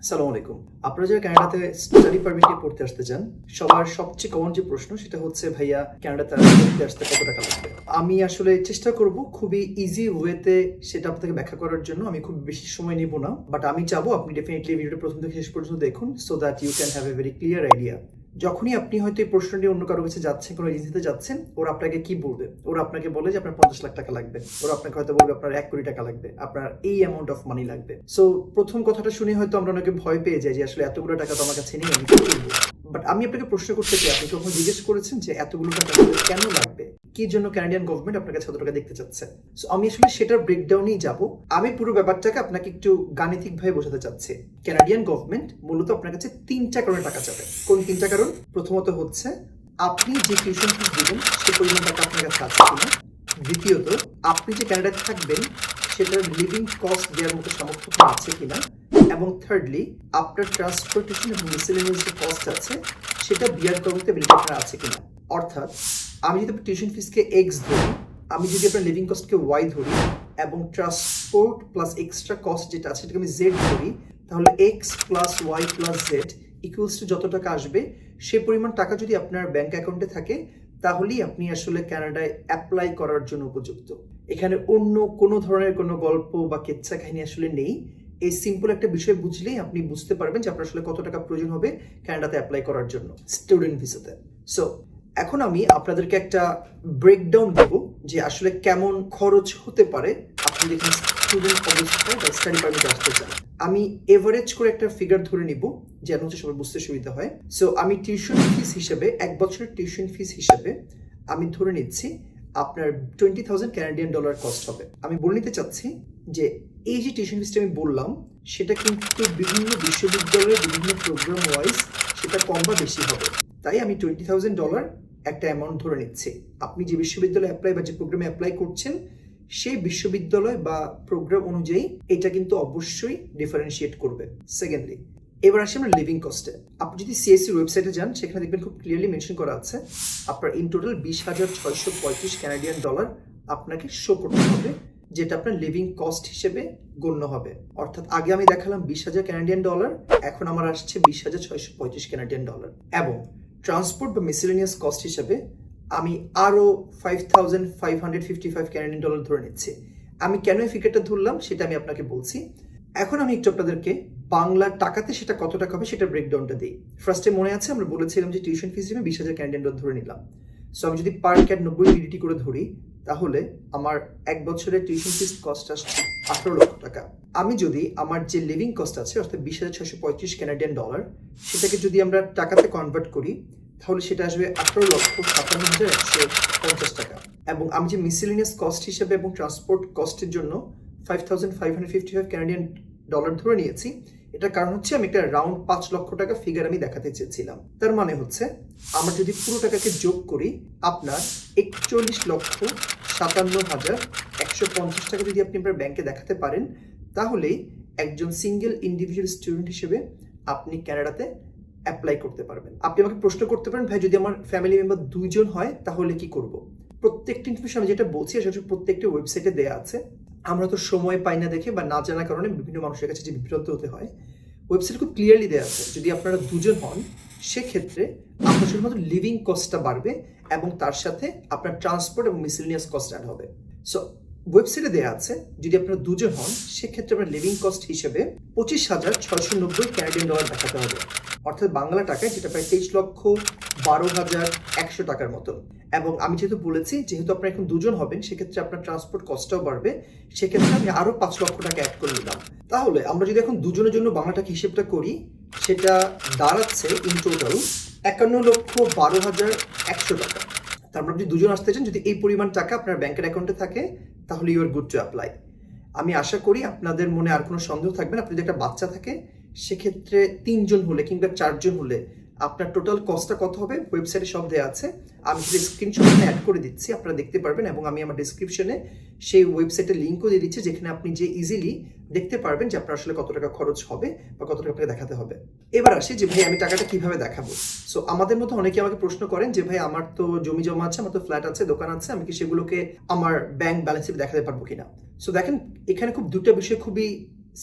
আসসালামু আলাইকুম। আপনারা যারা কানাডাতে স্টাডি পারমিট নিয়ে পড়তে আসতে চান, সবার সবচেয়ে কমন যে প্রশ্ন সেটা হচ্ছে, ভাইয়া কানাডাতে পড়তে আসতে কত টাকা লাগবে? আমি আসলে চেষ্টা করব খুবই ইজি ওয়েতে সেটা আপনাকে ব্যাখ্যা করার জন্য। আমি খুব বেশি সময় নিব না, বাট আমি চাবো আপনি ডেফিনেটলি ভিডিওটা প্রথম থেকে শেষ পর্যন্ত দেখুন, so that you can have a very clear idea. যখনই আপনি হয়তো এই প্রশ্নটি অন্য কারো কাছে যাচ্ছেন, কোনো এজেন্সিতে যাচ্ছেন, ওরা আপনাকে কি বলবে? ওরা আপনাকে বলে যে আপনার 50 লাখ টাকা লাগবে, ওরা আপনাকে হয়তো বলবে আপনার 1 কোটি টাকা লাগবে, আপনার এই অ্যামাউন্ট অফ মানি লাগবে। সো প্রথম কথাটা শুনে হয়তো আমরা অনেকে ভয় পেয়ে যাই যে আসলে এতগুলো টাকা তো আমার কাছে নেই, আমি কি করবো? বাট আমি আপনাকে প্রশ্ন করতে চাই, আপনি কখন জিজ্ঞেস করেছেন যে এতগুলো টাকা কেন লাগবে, কি জন্য কানাডিয়ান গভর্নমেন্ট আপনার কাছে এত টাকা দেখতে চাচ্ছে? সো আমি আসলে সেটার ব্রেকডাউনেই যাব। আমি পুরো ব্যাপারটাকে আপনাকে একটু গাণিতিক ভাবে বোঝাতে চাচ্ছি। কানাডিয়ান গভর্নমেন্ট মূলত আপনার কাছে 3টা কারণে টাকা চাবে। কোন 3টা কারণ? প্রথমত হচ্ছে আপনি যে টিউশন ফিস দিবেন সে পরিমাণ টাকা আপনার কাছে আছে কিনা। দ্বিতীয়ত, আপনি যে কানাডায় থাকবেন সেটার লিভিং কস্ট দেওয়ার মতো সামর্থ্য আছে কিনা। এবং থার্ডলি, আপনার ট্রান্সপোর্টেশন এবং মিসেলেনিয়াস যে কস্ট আছে সেটা বিয়ার করতে বেনিফিট আছে কিনা। অর্থাৎ আমি যদি টিউশন ফিসকে এক্স ধরি, আমি যদি আপনার লিভিং কস্টকে ওয়াই ধরি, এবং ট্রান্সপোর্ট প্লাস এক্সট্রা কস্ট যেটা আছে সেটাকে আমি জেড ধরি, তাহলে x plus y plus z equals to যত টাকা আসবে সে পরিমাণ টাকা যদি আপনার ব্যাংক অ্যাকাউন্টে থাকে, তাহলেই আপনি আসলে কানাডায় অ্যাপ্লাই করার জন্য উপযুক্ত। এখানে অন্য কোনো ধরনের কোনো গল্প বা কেচ্ছা কাহিনী আসলে নেই। এই সিম্পল একটা বিষয় বুঝলেই আপনি বুঝতে পারবেন যে আপনার আসলে কত টাকা প্রয়োজন হবে কানাডাতে অ্যাপ্লাই করার জন্য স্টুডেন্ট ভিসাতে। সো এখন আমি আপনাদেরকে একটা ব্রেকডাউন দেব যে আসলে কেমন খরচ হতে পারে আপনি যখন স্টুডেন্ট অবস্থায় বা স্টাডি পারমিটে আসতে চান। আমি এভারেজ করে একটা ফিগার ধরে নিব যেন হচ্ছে সবার বুঝতে সুবিধা হয়। সো আমি টিউশন ফিস হিসেবে, 1 বছরের টিউশন ফিস হিসেবে আমি ধরে নিচ্ছি আপনার $20,000 কানাডিয়ান ডলার কস্ট হবে। আমি বলে নিতে চাচ্ছি যে এই যে টিউশন ফিসটা আমি বললাম সেটা কিন্তু বিভিন্ন বিশ্ববিদ্যালয়ের বিভিন্ন প্রোগ্রাম ওয়াইজ সেটা কম বা বেশি হবে। তাই আমি $20,000 একটা অ্যামাউন্ট ধরে নিচ্ছি। আপনি যে বিশ্ববিদ্যালয়ে অ্যাপ্লাই বা যে প্রোগ্রামে অ্যাপ্লাই করছেন সেই বিশ্ববিদ্যালয় বা প্রোগ্রাম অনুযায়ী এটা কিন্তু অবশ্যই ডিফারেন্সিয়েট করবে। সেকেন্ডলি, এবার আসি আমরা লিভিং কস্টে। আপনি যদি সিএসসির ওয়েবসাইটে যান সেখানে দেখবেন খুব ক্লিয়ারলি মেনশন করা আছে আপনার ইন টোটাল 20,635 কানাডিয়ান ডলার আপনাকে শো করতে হবে, যেটা আপনার লিভিং কস্ট হিসেবে গণ্য হবে। অর্থাৎ আগে আমি দেখালাম 20,000 কানাডিয়ান ডলার, এখন আমার আসছে 20,635 কানাডিয়ান ডলার। এবং ট্রান্সপোর্ট বা মিসেলেনিয়াস কস্ট হিসেবে আমি আরও 5,555 কানাডিয়ান ডলার ধরে নিচ্ছি। আমি কেন এই ফিগারটা ধরলাম সেটা আমি আপনাকে বলছি। এখন আমি একটু আপনাদেরকে বাংলা টাকাতে সেটা কত টাকা হবে সেটা ব্রেকডাউনটা দিই। ফার্স্টে মনে আছে আমরা বলেছিলাম যে টিউশন ফিস হিসেবে 20,000 কানাডিয়ান ডলার ধরে নিলাম। সো আমি যদি পার ক্যাট 90 ডিডিটি করে ধরি, তাহলে আমার 1 বছরের টিউশন ফিস কস্ট আসছে 18 লক্ষ টাকা। আমি যদি আমার যে লিভিং কস্ট আছে অর্থাৎ 20,635 কানাডিয়ান ডলার সেটাকে যদি আমরা টাকাতে কনভার্ট করি, তাহলে সেটা আসবে 18,57,150 টাকা। এবং আমি যে মিসেলেনিয়াস কস্ট হিসেবে এবং ট্রান্সপোর্ট কস্টের জন্য 5,555 কানাডিয়ান ডলার ধরে নিয়েছি, এটার কারণ হচ্ছে আমি একটা রাউন্ড 5 লক্ষ টাকা ফিগার আমি দেখাতে চেয়েছিলাম। তার মানে হচ্ছে আমরা যদি পুরো টাকাকে যোগ করি, আপনার 41,57,150 টাকা যদি আপনি আপনার ব্যাংকে দেখাতে পারেন, তাহলেই একজন সিঙ্গেল ইন্ডিভিজুয়াল স্টুডেন্ট হিসেবে আপনি কানাডাতে অ্যাপ্লাই করতে পারবেন। আপনি আমাকে প্রশ্ন করতে পারেন, ভাই যদি আমার ফ্যামিলি মেম্বার 2 জন হয় তাহলে কি করব? প্রত্যেকটা ইনফরমেশন আমি যেটা বলছি সেটা প্রত্যেকটা ওয়েবসাইটে দেওয়া আছে। আমরা তো সময় পাই না দেখে বা না জানার কারণে বিভিন্ন মানুষের কাছে যে বিভ্রান্ত হতে হয়, ওয়েবসাইট খুব ক্লিয়ারলি দেওয়া আছে। যদি আপনারা 2 জন হন সেক্ষেত্রে আপনার শুধুমাত্র লিভিং কস্টটা বাড়বে এবং তার সাথে আপনার ট্রান্সপোর্ট এবং মিসেলেনিয়াস কস্ট অ্যাড হবে। সো ওয়েবসাইটে দেওয়া আছে যদি আপনারা 2 জন হন সেক্ষেত্রে আপনার লিভিং কস্ট হিসেবে 25,690 কানাডিয়ান ডলার দেখাতে হবে। অর্থাৎ বাংলা টাকায় যেটা প্রায় 23,12,100 টাকার মতো। এবং আমি যেহেতু বলেছি যেহেতু আপনারা এখন 2 জন হবেন সেক্ষেত্রে আপনার ট্রান্সপোর্ট কস্টটাও বাড়বে, সেক্ষেত্রে আমি আরও 5 লক্ষ টাকা অ্যাড করে নিলাম। তাহলে আমরা যদি এখন 2 জনের জন্য বাংলা টাকা হিসেবটা করি, সেটা দাঁড়াচ্ছে ইন টোটাল 51,12,100 টাকা। তারপর আপনি 2 জন আসতে চান, যদি এই পরিমাণ টাকা আপনার ব্যাংকের অ্যাকাউন্টে থাকে তাহলে you are good to apply. আমি আশা করি আপনাদের মনে আর কোনো সন্দেহ থাকবে না। আপনার যদি একটা বাচ্চা থাকে সেক্ষেত্রে 3 জন হলে কিংবা 4 জন হলে আপনার টোটাল কস্টটা কত হবে ওয়েবসাইটে সব দেওয়া আছে। আমি যদি স্ক্রিনশট অ্যাড করে দিচ্ছি আপনারা দেখতে পারবেন, এবং আমি আমার ডিসক্রিপশনে সেই ওয়েবসাইটের লিঙ্কও দিয়ে দিচ্ছি যেখানে আপনি যে ইজিলি দেখতে পারবেন যে আপনার আসলে কত টাকা খরচ হবে বা কত টাকা আপনাকে দেখাতে হবে। এবার আসি যে ভাই আমি টাকাটা কিভাবে দেখাবো। সো আমাদের মধ্যে অনেকে আমাকে প্রশ্ন করেন যে ভাই আমার তো জমি জমা আছে, আমার তো ফ্ল্যাট আছে, দোকান আছে, আমি কি সেগুলোকে আমার ব্যাংক ব্যালেন্সে দেখাতে পারবো কিনা। সো দেখেন এখানে খুব দুটো বিষয় খুবই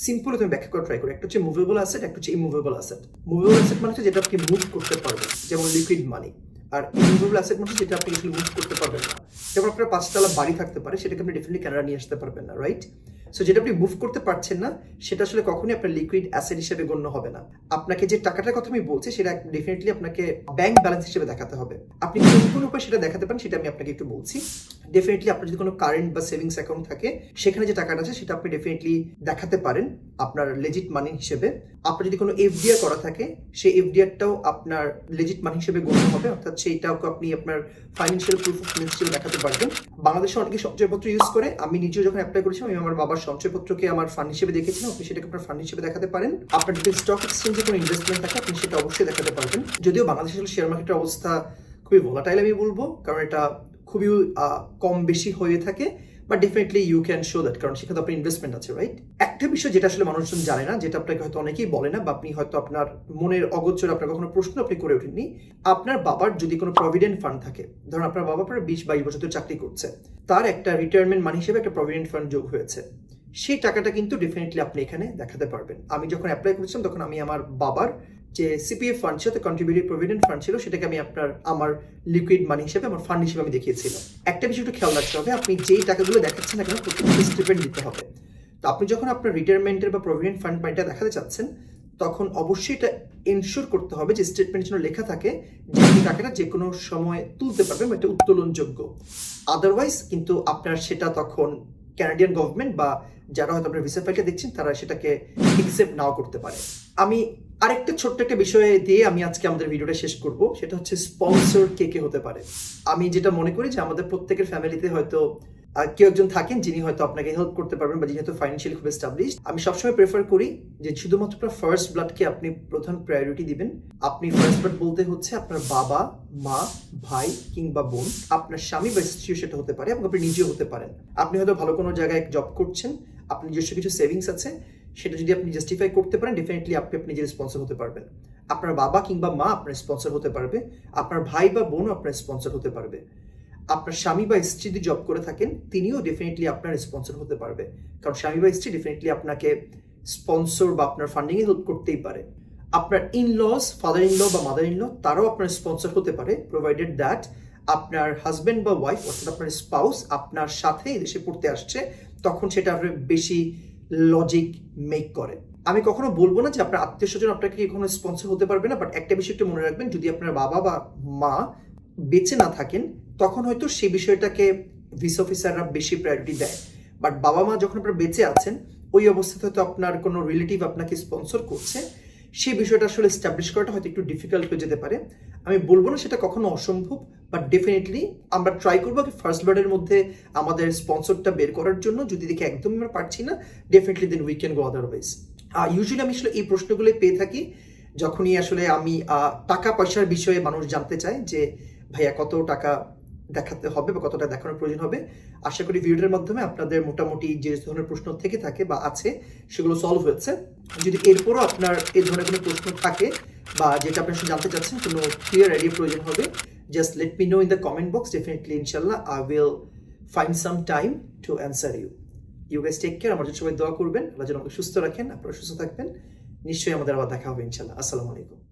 সিম্পল তুমি ব্যাখ্যা করে ট্রাই করি। একটা হচ্ছে মুভেবল অ্যাসেট, একটা হচ্ছে ইমুভেবল অ্যাসেট। মুভেবল অ্যাসেট মানে হচ্ছে যেটা আপনি মুভ করতে পারবেন, যেমন লিকুইড মানি। আর ইমুভেবল অ্যাসেট মানে যেটা আপনি আসলে মুভ করতে পারবেন না। যেমন আপনার 5 তলা বাড়ি থাকতে পারে, সেটাকে আপনি ডেফিনেটলি কানাডা নিয়ে আসতে পারবেন না, রাইট? সো যেটা আপনি মুভ করতে পারছেন না সেটা আসলে কখনোই আপনার লিকুইড অ্যাসেট হিসেবে গণ্য হবে না। আপনাকে যে টাকাটার কথা আমি বলছি সেটা ডেফিনেটলি আপনাকে ব্যাংক ব্যালেন্স হিসেবে দেখাতে হবে। আপনি কোন উপায়ে সেটা দেখাতে পারেন সেটা আমি আপনাকে একটু বলছি। ডেফিনেটলি আপনার যদি কোনো কারেন্ট বা সেভিংস অ্যাকাউন্ট থাকে, সেখানে যে টাকাটা আছে সেটা আপনি ডেফিনেটলি দেখাতে পারেন আপনার লেজিট মানি হিসেবে। আপনার যদি কোনো এফডিআর করা থাকে, সেই এফডিআরটাও আপনার লেজিট মানি হিসেবে গণ্য হবে, অর্থাৎ সেইটাও আপনি আপনার ফাইন্যান্সিয়াল প্রুফ অফ ফাইন্যান্স হিসেবে দেখাতে পারবেন। বাংলাদেশে অনেকে সঞ্চয়পত্র ইউজ করে, আমি নিজেও যখন অ্যাপ্লাই করেছিলাম আমি আমার বাবার সঞ্চয়পত্রকে আমার ফান্ড হিসেবে দেখেছিলাম, আপনি সেটাকে আপনার ফান্ড হিসেবে দেখাতে পারেন। আপনার যদি স্টক এক্সচেঞ্জে কোনো ইনভেস্টমেন্ট থাকে আপনি সেটা অবশ্যই দেখাতে পারবেন। যদিও বাংলাদেশের শেয়ার মার্কেটের অবস্থা খুবই ভোলাটাইল আমি বলবো, কারণ এটা খুবই কম বেশি হয়ে থাকে, but definitely you can show that, কারণ সেখানে আপনার ইনভেস্টমেন্ট আছে, রাইট? একটা বিষয় যেটা আসলে মানুষজন জানে না, যেটা আপনাকে হয়তো অনেকেই বলে না, বা আপনি হয়তো আপনার মনের অগোচরে আপনার কখনো প্রশ্ন আপনি করে ওঠেননি, আপনার বাবার যদি কোনো প্রভিডেন্ট ফান্ড থাকে, ধরুন আপনার বাবা প্রায় 20-22 বছর ধরে চাকরি করছে, তার একটা রিটায়ারমেন্ট মানি হিসেবে একটা প্রভিডেন্ট ফান্ড যোগ হয়েছে, সেই টাকাটা কিন্তু ডেফিনেটলি আপনি এখানে দেখাতে পারবেন। আমি যখন অ্যাপ্লাই করেছিলাম তখন আমি আমার বাবার যে সিপিএফ ফান্ড ছিল, কন্ট্রিবিউটরি প্রভিডেন্ট ফান্ড ছিল, সেটাকে আমি আমার লিকুইড মানি হিসেবে, আমার ফান্ড হিসেবে আমি দেখিয়েছিলাম। একটা বিষয় একটু খেয়াল রাখতে হবে, আপনি যেই টাকাগুলো দেখাচ্ছেন না কেন প্রত্যেকটা স্টেটমেন্ট দিতে হবে। তো আপনি যখন আপনার রিটায়ারমেন্টের বা প্রভিডেন্ট ফান্ড মানিটা দেখাতে চাচ্ছেন, তখন অবশ্যই এটা এনশিওর করতে হবে যে স্টেটমেন্ট যেন লেখা থাকে যে আপনি টাকাটা যে কোনো সময় তুলতে পারবেন, এটা উত্তোলনযোগ্য। আদারওয়াইজ কিন্তু আপনার সেটা তখন ক্যানাডিয়ান গভর্নমেন্ট বা যারা হয়তো আপনার ভিসা ফাইলটা দেখছেন তারা সেটাকে অ্যাকসেপ্ট নাও করতে পারে। আমি আরেকটা ছোট্ট একটা বিষয়ে দিয়ে আমি আজকে আমাদের ভিডিওটা শেষ করব, সেটা হচ্ছে স্পন্সর কে কে হতে পারে। আমি যেটা মনে করি যে আমাদের প্রত্যেকের ফ্যামিলিতে হয়তো কেউ একজন থাকেন যিনি হয়তো আপনাকে হেল্প করতে পারবেন, বা যিনি হয়তো ফাইন্যান্সিয়ালি খুব এস্টাবলিশড। আমি সবসময় প্রেফার করি যে শুধুমাত্র আপনার ফার্স্ট ব্লাডকে আপনি প্রধান প্রায়োরিটি দিবেন। আপনি ফার্স্ট ব্লাড বলতে হচ্ছে আপনার বাবা, মা, ভাই কিংবা বোন, আপনার স্বামী বা স্ত্রী সেটা হতে পারে, এবং আপনি নিজেও হতে পারেন। আপনি হয়তো ভালো কোনো জায়গায় জব করছেন, আপনি নিজস্ব কিছু সেভিংস আছে, সেটা যদি আপনি জাস্টিফাই করতে পারেন, ডেফিনেটলি আপনি নিজের স্পন্সর হতে পারবেন। আপনার বাবা কিংবা মা আপনার স্পন্সর হতে পারবে, আপনার ভাই বা বোন আপনার স্পন্সর হতে পারবে, আপনার স্বামী বা স্ত্রী যদি জব করে থাকেন তিনিও ডেফিনেটলি আপনার স্পন্সর হতে পারবে, কারণ স্বামী বা স্ত্রী ডেফিনেটলি আপনাকে স্পন্সর বা আপনার ফান্ডিংয়ে হেল্প করতেই পারে। আপনার ইনলস, ফাদার ইনল বা মাদার ইনল, তারাও আপনার স্পন্সর হতে পারে, প্রোভাইডেড দ্যাট আপনার হাজব্যান্ড বা ওয়াইফ অর্থাৎ আপনার স্পাউস আপনার সাথে দেশে পড়তে আসছে, তখন সেটা বেশি লজিক মেক করে। আমি কখনো বলবো না যে আপনার আত্মীয় স্বজন আপনাকে কখনো স্পন্সর হতে পারবে না, বাট একটা বিষয় একটু মনে রাখবেন, যদি আপনার বাবা বা মা বেঁচে না থাকেন তখন হয়তো সেই বিষয়টাকে ভিসা অফিসাররা বেশি প্রায়োরিটি দেয়, বাট বাবা মা যখন আপনার বেঁচে আছেন ওই অবস্থাতে হয়তো আপনার কোনো রিলেটিভ আপনাকে স্পন্সর করছে, সেই বিষয়টা আসলে এস্টাবলিশ করাটা হয়তো একটু ডিফিকাল্ট হয়ে যেতে পারে। আমি বলবো না সেটা কখনো অসম্ভব, বাট ডেফিনেটলি আমরা ট্রাই করবো ফার্স্ট ব্লাডের মধ্যে আমাদের স্পন্সরটা বের করার জন্য। যদি দেখি একদমই আমরা পারছি না, definitely then we can go otherwise. Usually আমি আসলে এই প্রশ্নগুলো পেয়ে থাকি যখনই আসলে আমি টাকা পয়সার বিষয়ে মানুষ জানতে চায় যে ভাইয়া কত টাকা দেখাতে হবে বা কতটা দেখানোর প্রয়োজন হবে। আশা করি ভিডিওর মাধ্যমে আপনাদের মোটামুটি যে ধরনের প্রশ্ন থেকে থাকে বা আছে সেগুলো সলভ হয়েছে। যদি এরপরও আপনার এই ধরনের কোনো প্রশ্ন থাকে বা যেটা আপনি জানতে চাচ্ছেন, কোনো ক্লিয়ার আইডিয়া প্রয়োজন হবে, just let me know in the comment box. Definitely ইনশাল্লাহ I will find some time to answer you. You guys take care. আমার জন্য সবাই দোয়া করবেন, আল্লাহ যেন আমাকে সুস্থ রাখেন, আপনারা সুস্থ থাকবেন। নিশ্চয়ই আমাদের আবার দেখা হবে ইনশাল্লাহ। আসসালামু আলাইকুম।